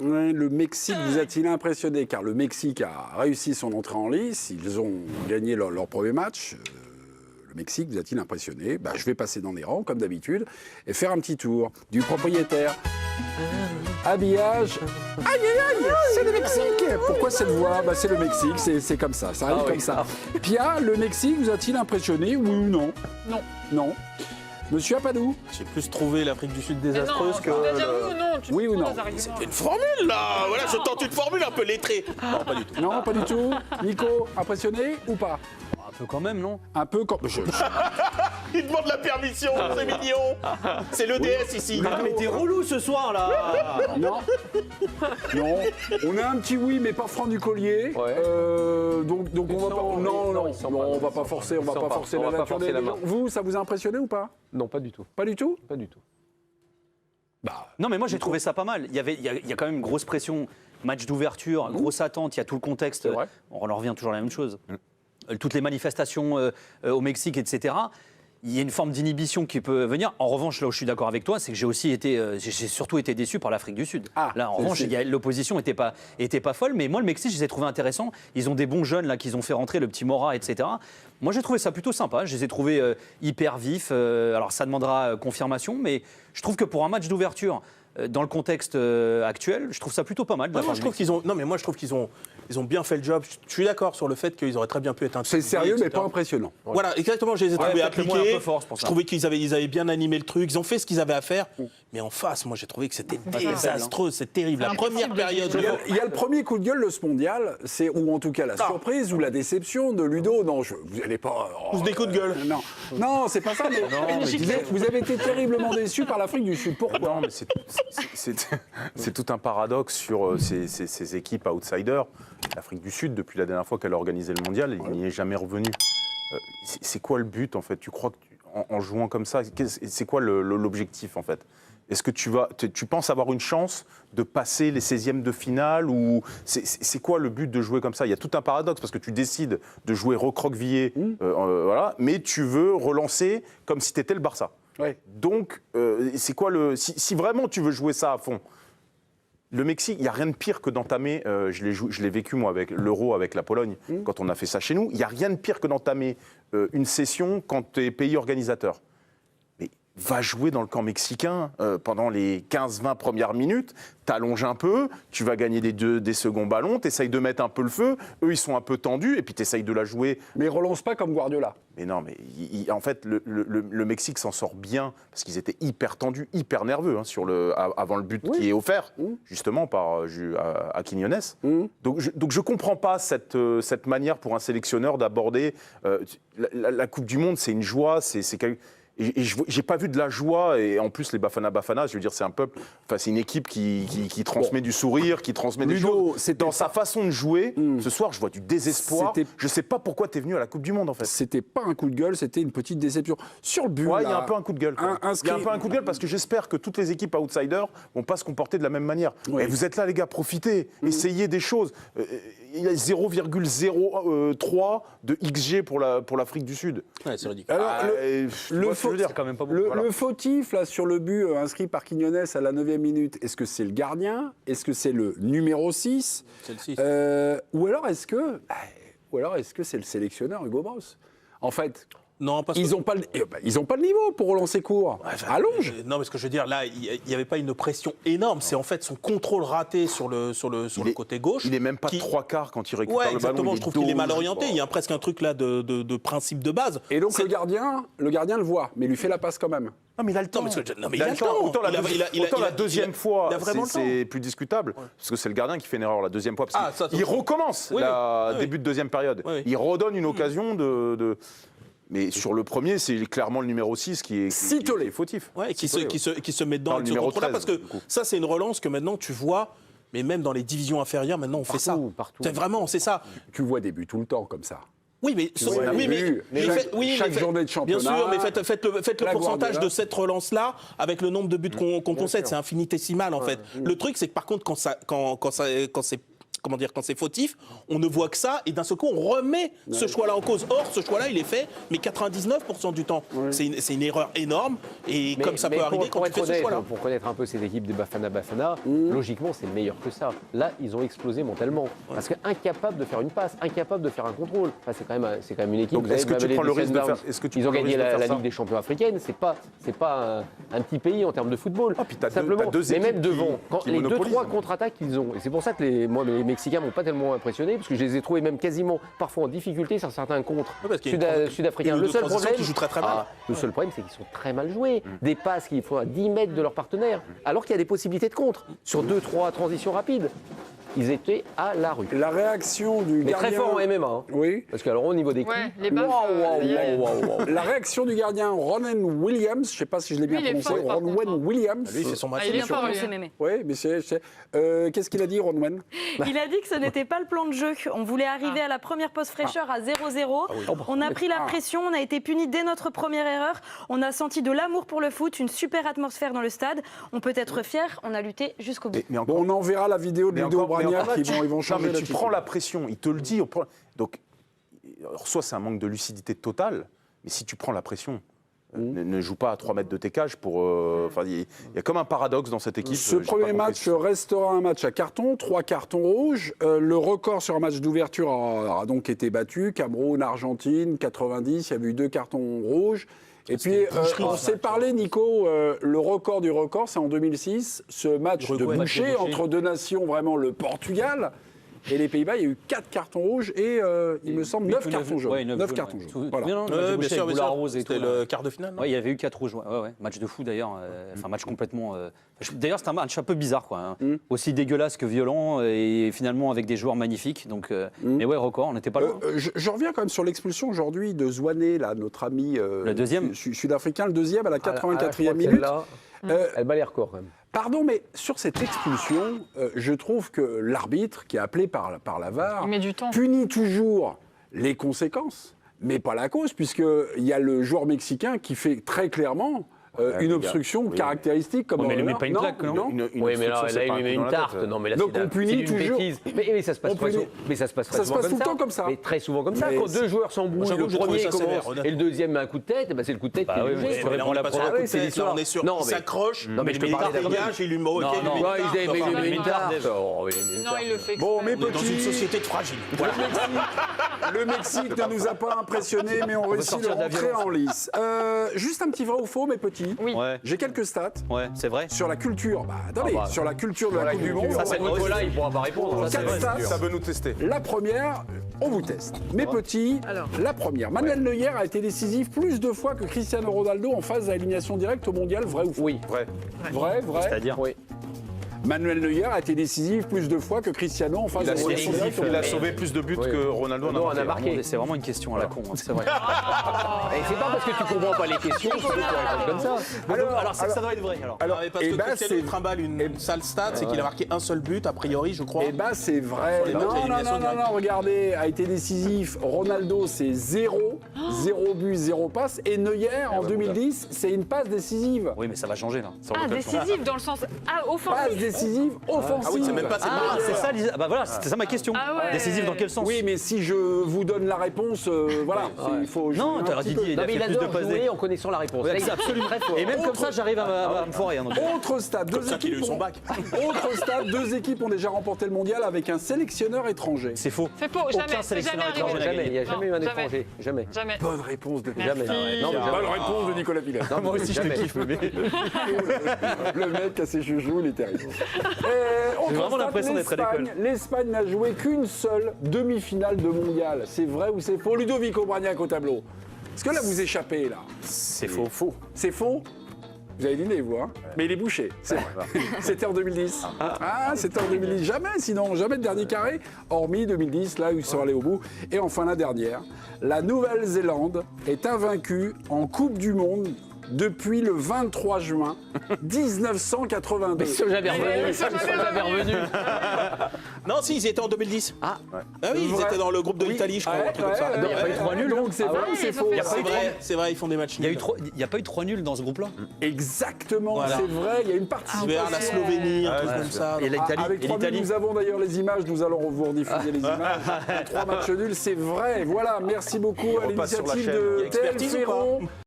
Ouais, le Mexique vous a-t-il impressionné? Car le Mexique a réussi son entrée en lice, ils ont gagné leur premier match. Le Mexique vous a-t-il impressionné? Je vais passer dans les rangs, comme d'habitude, et faire un petit tour du propriétaire. Habillage. Aïe, aïe, aïe, c'est le Mexique. Pourquoi cette voix? C'est le Mexique, c'est comme ça, ça arrive comme ça. Pia, le Mexique vous a-t-il impressionné, oui ou non? Non. Non. Monsieur Apadou? J'ai plus trouvé l'Afrique du Sud désastreuse que... Oui ou non? C'est Une formule, là. Voilà, je tente une formule un peu lettrée. Non, pas du tout. Non, pas du tout. Nico, impressionné ou pas? Un peu quand même, non? Un peu quand... Il demande la permission, c'est mignon. C'est l'EDS ici. Mais t'es relou ce soir, là. Non. Non. On a un petit oui, mais pas franc du collier. Ouais. Donc on va pas... Non, on va pas forcer, la nature des gens. Vous, ça vous a impressionné ou pas? Non, pas du tout. Pas du tout? Pas du tout. Non, mais moi j'ai trouvé ça pas mal. Il y a quand même une grosse pression, match d'ouverture, grosse attente, il y a tout le contexte. vrai. On en revient toujours à la même chose. Toutes les manifestations au Mexique, etc. Il y a une forme d'inhibition qui peut venir. En revanche, là où je suis d'accord avec toi, c'est que j'ai surtout été déçu par l'Afrique du Sud. Là, en revanche, l'opposition n'était pas folle, mais moi, le Mexique, je les ai trouvés intéressants. Ils ont des bons jeunes là qu'ils ont fait rentrer, le petit Mora, etc. Moi, j'ai trouvé ça plutôt sympa. Je les ai trouvés hyper vifs. Alors, ça demandera confirmation, mais je trouve que pour un match d'ouverture, dans le contexte actuel, je trouve ça plutôt pas mal. Moi, je trouve qu'ils ont bien fait le job. Je suis d'accord sur le fait qu'ils auraient très bien pu être C'est sérieux, mais pas impressionnant. Voilà, exactement. Je les ai trouvés appliqués. Un peu fort, c'est pour Je ça. trouvais qu'ils avaient bien animé le truc. Ils ont fait ce qu'ils avaient à faire. Mais en face, moi, j'ai trouvé que c'était désastreux. C'est terrible. La première période. Il y a le premier coup de gueule de ce mondial, ou en tout cas la surprise ou la déception de Ludo. Non, vous n'allez pas... Tous des coups de gueule. Non, c'est pas ça. Mais vous avez été terriblement déçus par l'Afrique du Sud. Pourquoi? Non, mais c'est tout un paradoxe sur ces équipes outsiders. L'Afrique du Sud, depuis la dernière fois qu'elle a organisé le mondial, il n'y est jamais revenu. C'est quoi le but, en fait? Tu crois que en jouant comme ça, c'est quoi l'objectif, en fait? Est-ce que tu penses avoir une chance de passer les 16e de finale, ou c'est quoi le but de jouer comme ça? Il y a tout un paradoxe, parce que tu décides de jouer recroquevillé, voilà, mais tu veux relancer comme si tu étais le Barça. Ouais. Donc, c'est quoi si vraiment tu veux jouer ça à fond, le Mexique, il n'y a rien de pire que d'entamer, je l'ai vécu moi avec l'Euro, avec la Pologne, quand on a fait ça chez nous, il n'y a rien de pire que d'entamer une session quand tu es pays organisateur. Mais va jouer dans le camp mexicain pendant les 15-20 premières minutes, t'allonges un peu, tu vas gagner des seconds ballons, t'essayes de mettre un peu le feu, eux ils sont un peu tendus, et puis t'essayes de la jouer. Mais relance pas comme Guardiola. Mais non, mais en fait, le Mexique s'en sort bien, parce qu'ils étaient hyper tendus, hyper nerveux avant le but qui est offert, justement, à Quiñones. Donc je ne comprends pas cette manière pour un sélectionneur d'aborder... la Coupe du Monde, c'est une joie, et j'ai pas vu de la joie, et en plus les Bafana, je veux dire, c'est un peuple, enfin c'est une équipe qui transmet du sourire, qui transmet des choses. Dans sa façon de jouer, ce soir je vois du désespoir. Je sais pas pourquoi tu es venu à la Coupe du Monde, en fait. C'était pas un coup de gueule, c'était une petite déception. Sur le but, il y a un peu un coup de gueule. Il y a un peu un coup de gueule, parce que j'espère que toutes les équipes outsiders vont pas se comporter de la même manière. Et vous êtes là, les gars, profitez, essayez des choses. Il y a 0,03 de XG pour l'Afrique du Sud. Ouais, c'est ridicule. Alors, C'est quand même pas beaucoup. Le fautif là, sur le but inscrit par Quiñones à la 9e minute, est-ce que c'est le gardien? Est-ce que c'est le numéro 6? C'est le 6. Ou alors est-ce que c'est le sélectionneur Hugo Bross? En fait, Non, parce ils n'ont pas, le niveau pour relancer court. Allonge. Non, mais ce que je veux dire, là, il n'y avait pas une pression énorme. C'est en fait son contrôle raté sur le côté gauche. Il n'est même pas 3/4 quand il récupère le ballon. Exactement, je trouve qu'il est mal orienté. Il y a presque un truc là de principe de base. Et donc le gardien le voit, mais il lui fait la passe quand même. Non, mais il a le temps. Il a le temps. Autant la deuxième fois, il a vraiment c'est plus discutable, parce que c'est le gardien qui fait une erreur la deuxième fois. Parce ça, qu'il recommence début de deuxième période. Il redonne une occasion de... Mais sur le premier, c'est clairement le numéro 6 qui est fautif. Ouais, qui se met dedans Non, avec le ce numéro contrôle-là, 13, parce que du coup. ça, c'est une relance que maintenant tu vois, mais même dans les divisions inférieures, maintenant on fait ça. Partout. C'est vraiment, c'est ça. Tu vois des buts tout le temps comme ça. Oui, mais chaque journée de championnat. Bien sûr, mais faites le pourcentage Guardiola. de cette relance-là avec le nombre de buts qu'on concède, c'est infinitésimal en fait. Le truc, c'est que par contre, quand quand c'est fautif, on ne voit que ça et d'un seul coup on remet ce choix-là en cause. Or, ce choix-là, il est fait, mais 99% du temps. C'est une erreur énorme et comme ça peut arriver quand tu fais ce choix-là. Pour connaître un peu ces équipes des Bafana, logiquement, c'est meilleur que ça. Là, ils ont explosé mentalement. Parce qu'incapable de faire une passe, incapable de faire un contrôle. Enfin, c'est quand même une équipe. Donc, est-ce que tu prends le risque de faire ils ont gagné la Ligue des Champions africaine. C'est pas un petit pays en termes de football. Simplement. Mais même devant, les 2-3 contre-attaques qu'ils ont. Et c'est pour ça que les Mexicains m'ont pas tellement impressionné, parce que je les ai trouvés même quasiment parfois en difficulté sur certains contres sud-africains. Le seul problème, le seul problème, c'est qu'ils sont très mal joués. Des passes qu'il faut à 10 mètres de leur partenaire, alors qu'il y a des possibilités de contre sur 2-3 transitions rapides. Ils étaient à la rue. La réaction du gardien... très fort en MMA. Oui. Parce qu'alors au niveau des coups... les baffes, La réaction du gardien Ronan Williams, je ne sais pas si je l'ai bien prononcé, Ronwen Williams. Lui, c'est son match. Il est fort, lui. Oui, mais qu'est-ce qu'il a dit, Ronwen? Il a dit que ce n'était pas le plan de jeu. On voulait arriver à la première pause fraîcheur à 0-0. On a pris la pression, on a été punis dès notre première erreur. On a senti de l'amour pour le foot, une super atmosphère dans le stade. On peut être fiers, on a lutté jusqu'au bout. Bon, on enverra la vidéo de Ludo Bragnac, ils vont changer. Tu prends la pression, il te le dit. Donc, soit c'est un manque de lucidité totale, mais si tu prends la pression, ne joue pas à 3 mètres de tes cages pour... Il y a comme un paradoxe dans cette équipe. Ce premier match restera un match à carton, 3 cartons rouges. Le record sur un match d'ouverture a donc été battu. Cameroun, Argentine, 90, il y avait eu 2 cartons rouges. Et puis, on s'est parlé, Nico, le record du record, c'est en 2006, ce match de boucher entre deux nations, vraiment le Portugal et les Pays-Bas. Il y a eu 4 cartons rouges et, il me semble, 9 cartons jaunes. 9 cartons jaunes. Voilà. Bien sûr, c'était le quart de finale. Oui, il y avait eu 4 rouges. Match de fou, d'ailleurs. Match complètement... D'ailleurs, c'était un match un peu bizarre, quoi. Aussi dégueulasse que violent et finalement avec des joueurs magnifiques. Donc, mais ouais, record, on n'était pas loin. Je reviens quand même sur l'expulsion aujourd'hui de Zouané, là, notre ami le deuxième sud-africain, le deuxième à la 84e minute. Elle bat les records, quand même. Pardon, mais sur cette expulsion, je trouve que l'arbitre, qui est appelé par la VAR, punit toujours les conséquences, mais pas la cause, puisqu'il y a le joueur mexicain qui fait très clairement une obstruction caractéristique. Comme mais il ne met pas une claque, non? Oui, mais là, il lui met une tarte. Non, mais là, donc on punit toujours. Mais ça se passe pas souvent. Mais ça se passe tout le temps comme ça. Mais très souvent comme ça. Quand 2 joueurs s'embrouillent, le premier commence et le deuxième met un coup de tête, c'est le coup de tête qui est obligé. C'est l'histoire. On est sûr. Il s'accroche. Non, mais je te parle des dégage, il lui met une tarte. Non, il le fait. Bon, mais dans une société de fragile. Le Mexique ne nous a pas impressionnés, mais on réussit de rentrer en lice. Juste un petit vrai ou faux, mes petits. Oui. J'ai quelques stats. Ouais, c'est vrai. Sur la culture. Attendez, sur la culture de la Coupe du Monde. Ça, c'est Nicolas, il pourra pas répondre. 4 stats. Ça veut nous tester. La première, on vous teste. Mes petits, la première. Manuel Neuer a été décisif plus de fois que Cristiano Ronaldo en phase d'élimination directe au Mondial, vrai ou faux? Oui. Vrai. C'est-à-dire? Oui. Manuel Neuer a été décisif plus de fois que Cristiano en phase d'élimination directe. Il a sauvé plus plus de buts que Ronaldo en a marqué. C'est vraiment une question à la con, c'est vrai. Et c'est pas parce que tu comprends pas les questions que tu réponds comme ça. Alors ça doit être vrai. Alors, parce que Cristiano trimballe une sale stat, c'est qu'il a marqué un seul but, a priori, je crois. Eh ben, c'est vrai. Non, regardez, a été décisif. Ronaldo, c'est 0 but, 0 passe. Et Neuer, en 2010, c'est une passe décisive. Oui, mais ça va changer, là. Décisive dans le sens offensif. Passe décisive, offensive. Ah oui, c'est même pas c'est ça, Lisa. Bah voilà, c'était ça ma question. Décisive dans quel sens? Oui, mais si je vous donne la réponse, voilà, il faut... Non, t'as Didier, il a fait plus de passes jouer en connaissant la réponse. Absolument. Et même comme ça, j'arrive à me foirer. Autre stade, Comme ça qu'il a eu son bac. Autre stade, 2 équipes ont déjà remporté le mondial avec un sélectionneur étranger. C'est faux. C'est faux, jamais. C'est jamais arrivé. Jamais, il n'y a jamais eu un étranger. Jamais. Bonne réponse de Jamais. Bonne réponse de Nicolas Pilet. Moi aussi, je le kiffe. Le mec a ses joujoux, il est terrible. J'ai vraiment l'impression d'être à l'école. L'Espagne n'a joué qu'une seule demi-finale de mondial. C'est vrai ou c'est faux? Ludovico Bragnac au tableau. Est-ce que là vous échappez là? C'est faux. C'est faux? Vous avez deviné, vous, hein? Mais il est bouché, c'est vrai. C'était en 2010. C'était en 2010. Jamais, sinon, jamais de dernier carré, hormis 2010, là où ils sont allés au bout. Et enfin, la dernière. La Nouvelle-Zélande est invaincue en Coupe du Monde depuis le 23 juin 1982. Mais ils sont jamais revenus. Non, si, ils étaient en 2010. Ah, oui, ils étaient dans le groupe de l'Italie, je crois. un truc comme ça. Il n'y a pas eu 3 nuls. Donc c'est vrai ou c'est faux? C'est vrai, ils font des matchs Il nuls. n'y a pas eu 3 nuls dans ce groupe-là. Exactement, Voilà. c'est vrai, il y a une participation. Vers la Slovénie, un truc comme ça. Et l'Italie. Avec 3 nuls, nous avons d'ailleurs les images, nous allons vous rediffuser les images. 3 matchs nuls, c'est vrai. Voilà, merci beaucoup à repasse sur la l'initiative chaîne. de Expertise Tel ou pas Ferron.